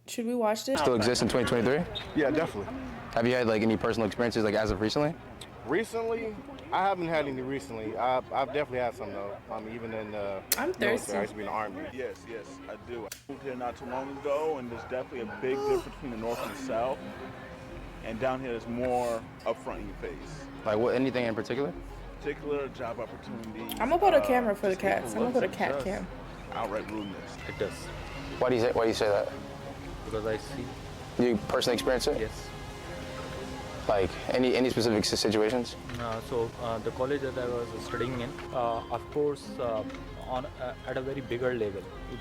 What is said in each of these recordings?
Should we watch this? Still exists in 2023? Yeah, definitely. Have you had like any personal experiences like as of recently? Recently, I haven't had any recently. I've definitely had some though. Even in I'm thirsty. military, I used to be in the army. Yes, I do. I moved here not too long ago, and there's definitely a big difference between the north and the south. And down here, there's more upfront in your face. Like what? Anything in particular? Particular job opportunities. I'm gonna put a camera for the cats. I'm gonna put a cat cam. Outright rudeness. It does. Why do you say that? Because I see. You personally experience it? Yes. Like any specific situations? The college that I was studying in, of course, at a very bigger level. You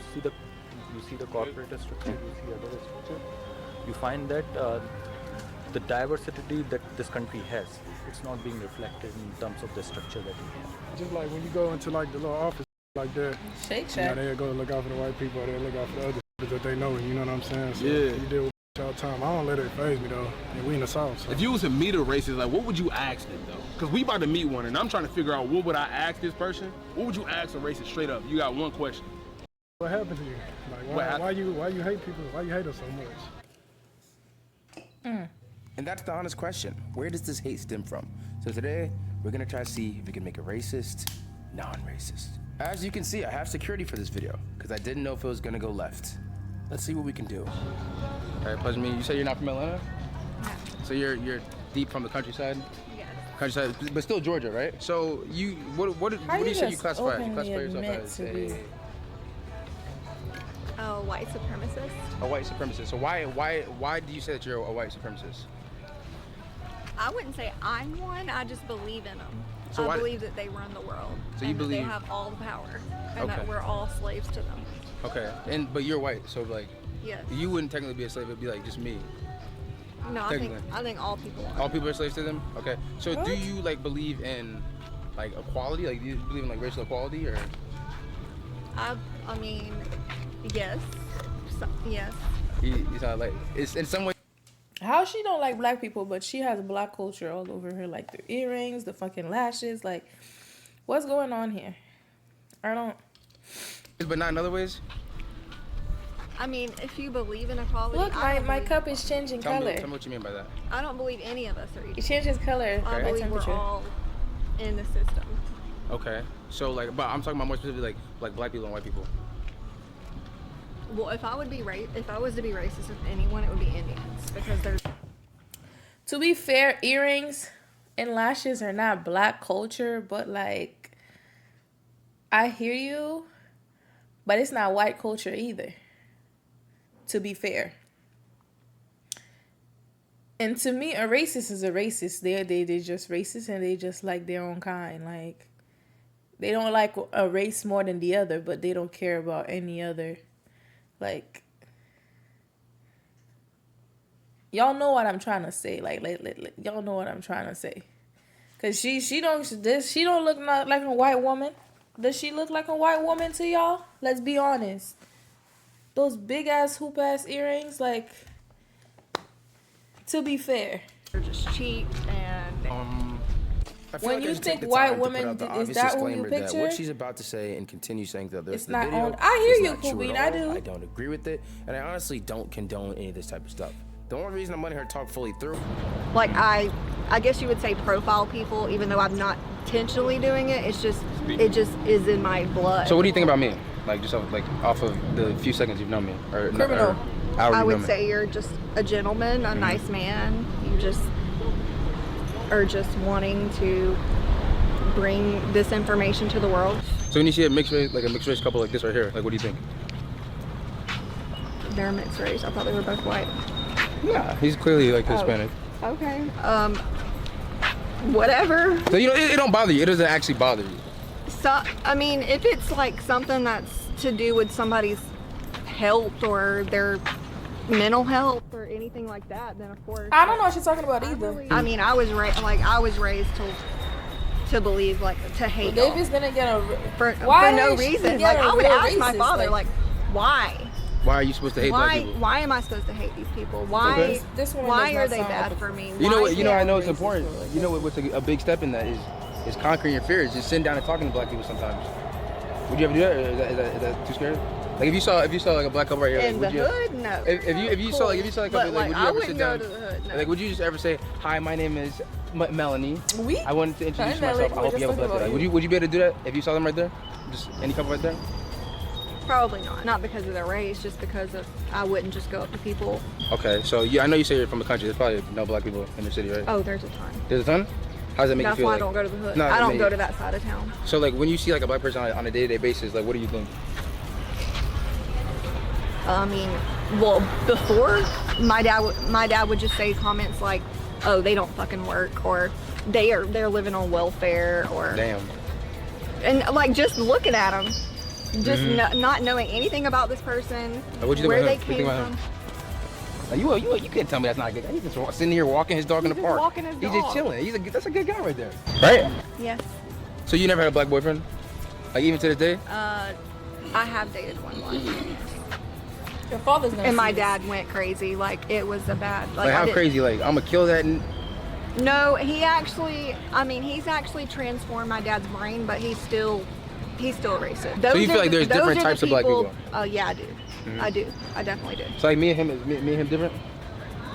see the corporate structure. You see other structure. You find that the diversity that this country has, it's not being reflected in terms of the structure that we have. Just like when you go into like the little office like that, Shake Shack. they'll go look out for the white people, or they'll look out for the other that they know, you know what I'm saying? So Yeah. you deal with all the time. I don't let it faze me though. And we in the South. So. If you was to meet a racist, like what would you ask them though? Because we about to meet one, and I'm trying to figure out what would I ask this person. What would you ask a racist straight up? You got one question. What happened to you? Like why you hate people? Why you hate us so much? And that's the honest question. Where does this hate stem from? So today, we're gonna try to see if we can make a racist, non-racist. As you can see, I have security for this video, because I didn't know if it was gonna go left. Let's see what we can do. All right, pleasure meeting you. You say you're not from Atlanta? No. So you're deep from the countryside? Yes. Countryside, but still Georgia, right? So what do you say you classify as? You classify yourself as Oh, white supremacist. a white supremacist. So why do you say that you're a white supremacist? I wouldn't say I'm one. I just believe in them. So I believe that they run the world. So you and that believe- they have all the power, and Okay. that we're all slaves to them. Okay, but you're white, so like Yes. you wouldn't technically be a slave. It'd be like just me. No, I think all people are. All people are slaves to them. Okay, so What? do you like believe in like equality? Like do you believe in like racial equality or? I mean, yes. Yes. You sound like it's in some way. How she don't like black people, but she has black culture all over her, like the earrings, the fucking lashes. Like, what's going on here? I don't. But not in other ways. I mean, if you believe in equality, Look, I my don't cup is changing Tell color. me what you mean by that. I don't believe any of us are It equal. changes color I by believe temperature. we're all in the system. Okay, so like, but I'm talking about more specifically like black people and white people. Well, if I was to be racist with anyone, it would be Indians, because they're. To be fair, earrings and lashes are not black culture, but like, I hear you, but it's not white culture either. To be fair. And to me, a racist is a racist. They're just racist, and they just like their own kind. Like, they don't like a race more than the other, but they don't care about any other. Like, y'all know what I'm trying to say. Like y'all know what I'm trying to say. Cause she don't look like a white woman. Does she look like a white woman to y'all? Let's be honest. Those big ass hoop ass earrings, like, to be fair. They're just cheap and. I feel When like I you should take think the white time to put women, out the is obvious that who you disclaimer that picture? what she's about to say and continue saying throughout the rest It's of the not video on. I hear is you, not true Kubin. at I all. do. I don't agree with it, and I honestly don't condone any of this type of stuff. The only reason I'm letting her talk fully through. Like, I guess you would say profile people, even though I'm not intentionally doing it. It just is in my blood. So what do you think about me? Like just off of the few seconds you've known me, or Criminal. or hour I you've would known me? say you're just a gentleman, a nice man. You just are just wanting to bring this information to the world. So when you see a mixed race couple like this right here, like what do you think? They're mixed race. I thought they were both white. Nah, he's clearly like Hispanic. Okay. Whatever. So it don't bother you. It doesn't actually bother you. So, I mean, if it's like something that's to do with somebody's health or their mental health or anything like that, then of course. I don't know what she's talking about either. I mean, I was raised to believe, like, to hate. David's gonna get a for why no is she reason. get Like, a I would real ask my racist? father, like, why? Why are you supposed to hate black people? Why am I supposed to hate these people? Why? This woman Why does are not they sound bad like for me? You know Why what? You know I know it's racist important. or like You know what's a big step in that is conquering your fears. Just sitting down and talking to black people sometimes. Would you ever do that? Or is that too scary? Like if you saw like a black couple right here, In like, the hood, no. If you saw like a couple, like, would you I ever sit wouldn't down? go to the hood. No. Like would you just ever say, "Hi, my name is Melanie. We? I wanted to introduce Hi, myself. I Melanie. hope you have a blessed day." Like, would you be able to do that if you saw them right there? Just any couple right there? Probably not. Not because of their race, just because of I wouldn't just go up to people. Okay, so I know you say you're from the country. There's probably no black people in the city, right? Oh, there's a ton. There's a ton? How does that make That's you feel? why Like? I don't go to the hood. No, I don't go to that side of town. So like when you see like a black person on a day-to-day basis, like what do you think? I mean, well, before my dad would just say comments like, "Oh, they don't fucking work," or they're living on welfare, or Damn. And like just looking at them, just not knowing anything about this person, What'd you think where about they him? What do you came think about from. Like, you can't tell me that's not a good guy. He's just sitting here walking his dog in the park. walking his He's just dog. chilling. That's a good guy right there. Right? Yes. So you never had a black boyfriend? Like even to this day? I have dated one black. Your father's gonna And my see this. dad went crazy. Like it was a bad. Like how crazy? Like I'm gonna kill that. No, he's actually transformed my dad's brain, but he's still racist. So you feel like there's different types of black people? Yeah, I do. I do. I definitely do. So like me and him different?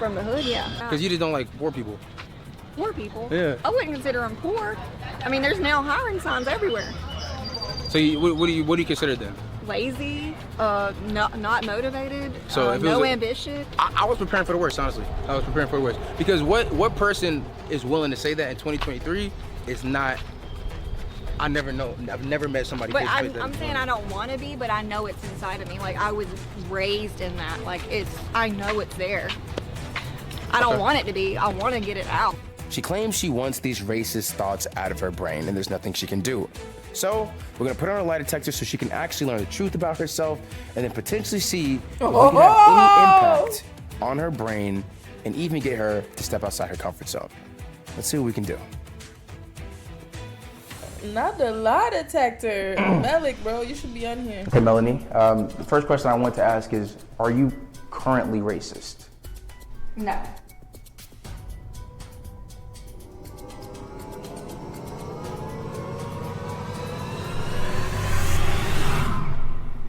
From the hood, yeah. Because you just don't like poor people. Poor people? Yeah. I wouldn't consider them poor. I mean, there's now hiring signs everywhere. So what do you consider then? Lazy, not motivated, So if it no was ambition. I was preparing for the worst, honestly. I was preparing for the worst. Because what person is willing to say that in 2023 is not. I never know. I've never met somebody. But face-to-face that I'm is saying willing. I don't want to be, but I know it's inside of me. Like I was raised in that. Like I know it's there. I don't want it to be. I want to get it out. She claims she wants these racist thoughts out of her brain and there's nothing she can do. So we're gonna put her on a lie detector so she can actually learn the truth about herself and then potentially see if we can have any impact on her brain and even get her to step outside her comfort zone. Let's see what we can do. Not the lie detector. Malik, bro, you should be on here. Okay, Melanie, the first question I want to ask is, are you currently racist? No.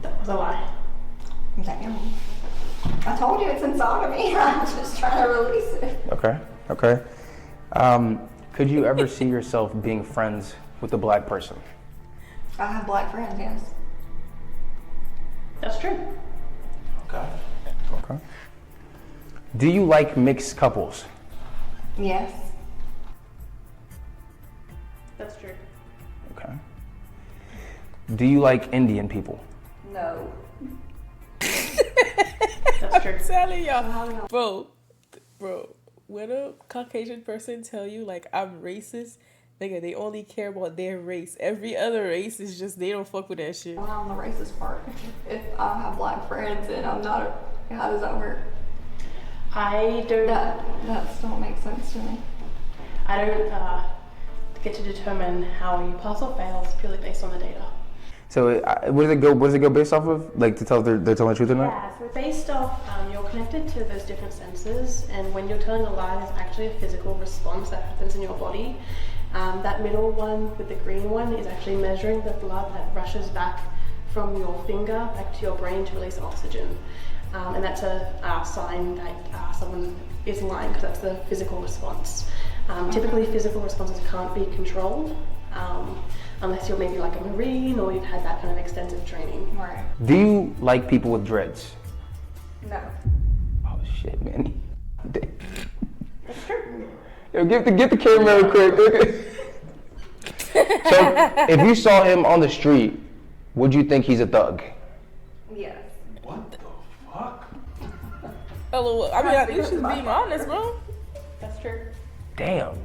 That was a lie. Damn. I told you it's inside of me. I'm just trying to release it. Okay. Could you ever see yourself being friends with a black person? I have black friends, yes. That's true. Okay. Do you like mixed couples? Yes. That's true. Okay. Do you like Indian people? No. That's true. I'm telling y'all, bro, when a Caucasian person tell you like I'm racist, nigga, they only care about their race. Every other race is just they don't fuck with that shit. Well, on the racist part, if I have black friends and I'm not, how does that work? I don't. That still makes sense to me. I don't get to determine how you pass or fail purely based on the data. So what does it go based off of? Like to tell if they're telling the truth or not? Yeah, so based off, you're connected to those different senses, and when you're telling a lie, there's actually a physical response that happens in your body. That middle one with the green one is actually measuring the blood that rushes back from your finger back to your brain to release oxygen. And that's a sign that someone is lying, because that's the physical response. Typically, physical responses can't be controlled unless you're maybe like a Marine or you've had that kind of extensive training. Right. Do you like people with dreads? No. Oh shit, man. That's true. Yo, get the camera real quick. So, if you saw him on the street, would you think he's a thug? Yes. What the fuck? LOL. I mean, you should be honest, bro. That's true. Damn.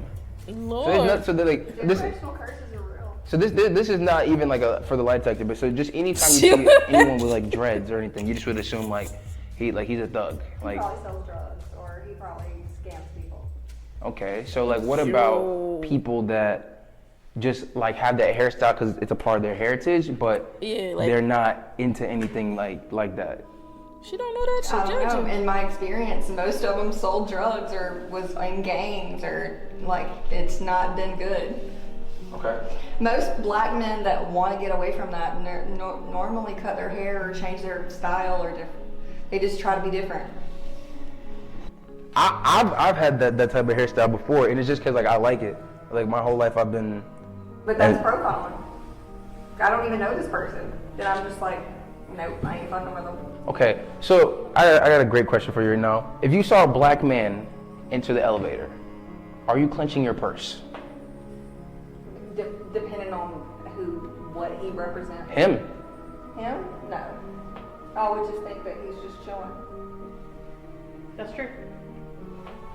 Lord. So they're like this. Generational curses are real. So this is not even like for the lie detector, but so just anytime you see anyone with like dreads or anything, you just would assume like he's a thug. Like He probably sells drugs or he probably scams people. okay, so like what about people that just like have that hairstyle because it's a part of their heritage, but Yeah, like- they're not into anything like that? She don't know that shit. I don't know. Judging. In my experience, most of them sold drugs or was in gangs or like it's not been good. Okay. Most black men that want to get away from that normally cut their hair or change their style or different. They just try to be different. I've had that type of hairstyle before, and it's just because like I like it. Like my whole life I've been. But that's profiling. I don't even know this person. Then I'm just like, nope, I ain't fucking with them. Okay, so I got a great question for you right now. If you saw a black man enter the elevator, are you clenching your purse? Depending on what he represents. Him? Him? No. I would just think that he's just chilling. That's true.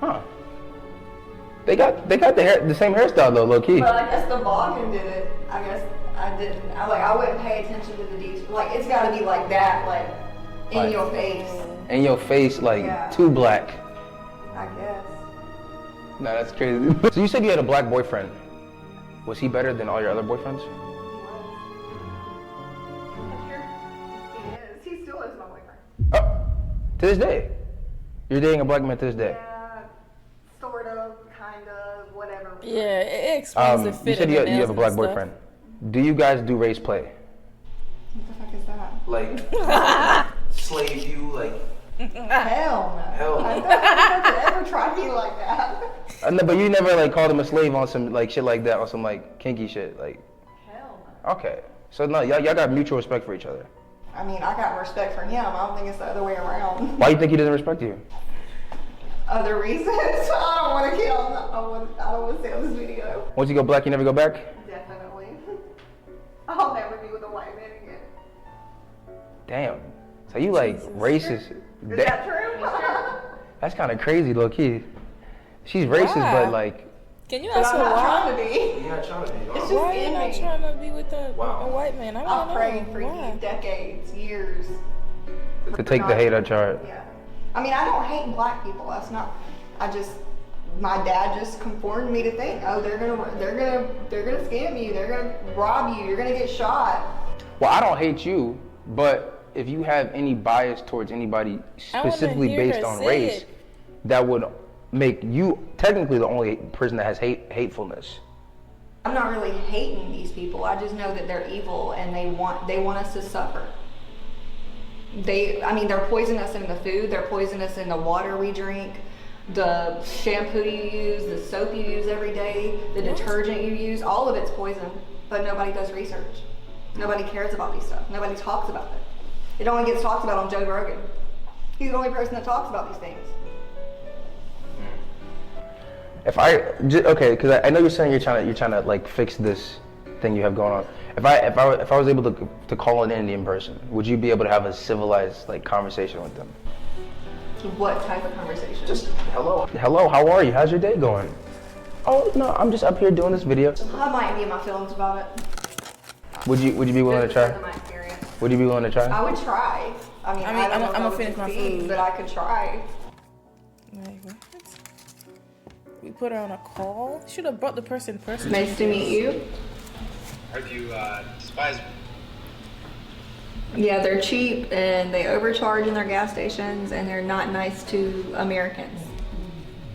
Huh. They got the same hairstyle though, low key. But I guess the vlogging did it. I guess I didn't. I wouldn't pay attention to the details. Like it's got to be like that, like in your face. In your face, like too black. I guess. Nah, that's crazy. So you said you had a black boyfriend. Was he better than all your other boyfriends? He is. He still is my boyfriend. Oh, to this day. You're dating a black man to this day. Yeah, sort of, kind of, whatever. Yeah, it explains the fit. You said you have a black boyfriend. Do you guys do race play? What the fuck is that? Like, slave you, like. Hell no. Hell no. I don't think ever tried me like that. No, but you never like called him a slave on some like shit like that, on some like kinky shit, like. Hell no. Okay, so no, y'all got mutual respect for each other. I mean, I got respect for him. I don't think it's the other way around. Why do you think he doesn't respect you? Other reasons? I don't want to get on. I don't want to say on this video. Once you go black, you never go back? Definitely. I'll never be with a white man again. Damn. So you like racist? Is that true? That's kind of crazy, low key. She's racist, Why? but like. Can you But ask I'm her not why? trying to be. You're not trying to be. It's just Why are you in not me. trying to be with a white man? I I've want to prayed know. for Why? decades, years. To take the hate out your heart. Yeah. I mean, I don't hate black people. That's not. My dad just conformed me to think, oh, they're gonna scam you. They're gonna rob you. You're gonna get shot. Well, I don't hate you, but if you have any bias towards anybody specifically based on race, that would make you technically the only person that has hatefulness. I'm not really hating these people. I just know that they're evil and they want us to suffer. They're poisoning us in the food. They're poisoning us in the water we drink, the shampoo you use, the soap you use every day, the detergent you use. All of it's poison, but nobody does research. Nobody cares about these stuff. Nobody talks about it. It only gets talked about on Joe Rogan. He's the only person that talks about these things. Okay, because I know you're saying you're trying to like fix this thing you have going on. If I was able to call an Indian person, would you be able to have a civilized like conversation with them? What type of conversation? Just hello, how are you? How's your day going? Oh no, I'm just up here doing this video. I might be in my feelings about it. Would you be willing to try? Because of my experience. Would you be willing to try? I would try. I mean, I don't know I'm if gonna finish my succeed, food. but I could try. Like, what? We put her on a call. Should have brought the person first. Nice to meet you. Heard you despise me. Yeah, they're cheap and they overcharge in their gas stations and they're not nice to Americans.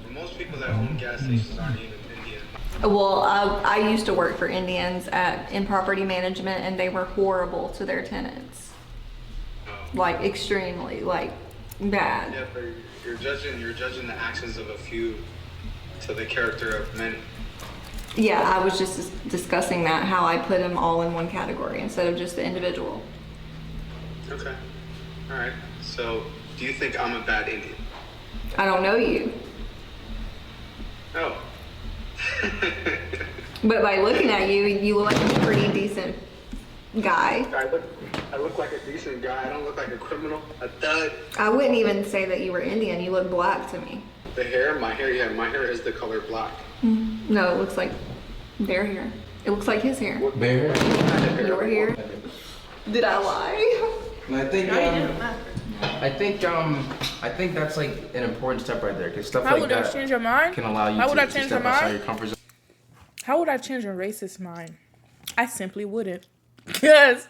Most people that own gas stations aren't even Indian. Well, I used to work for Indians in property management and they were horrible to their tenants. Like extremely, like bad. Yeah, but you're judging the actions of a few to the character of many. Yeah, I was just discussing that, how I put them all in one category instead of just the individual. Okay. All right. So, do you think I'm a bad Indian? I don't know you. Oh. But by looking at you, you look like a pretty decent guy. I look like a decent guy. I don't look like a criminal, a thug. I wouldn't even say that you were Indian. You look black to me. The hair, my hair is the color black. No, it looks like their hair. It looks like his hair. Bear hair? Your hair? Did I lie? I think that's like an important step right there, because stuff How like would I that change your mind? can allow you How would I to change step your outside mind? your comfort zone. How would I change a racist mind? I simply wouldn't. Because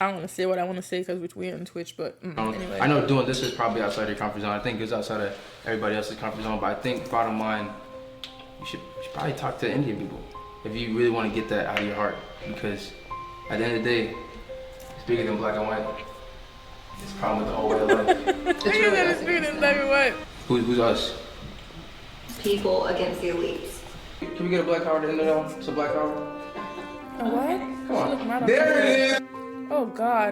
I don't want to say what I want to say because we're on Twitch, but anyway. I know doing this is probably outside your comfort zone. I think it's outside of everybody else's comfort zone, but I think bottom line, you should probably talk to Indian people. if you really want to get that out of your heart, because at the end of the day, it's bigger than black and white. It's a problem with the whole way of life. It's bigger than black and white. Who's us? People against the elites. Can we get a black card in there though? It's a black card. A what? Come on. Right there it is. Oh God.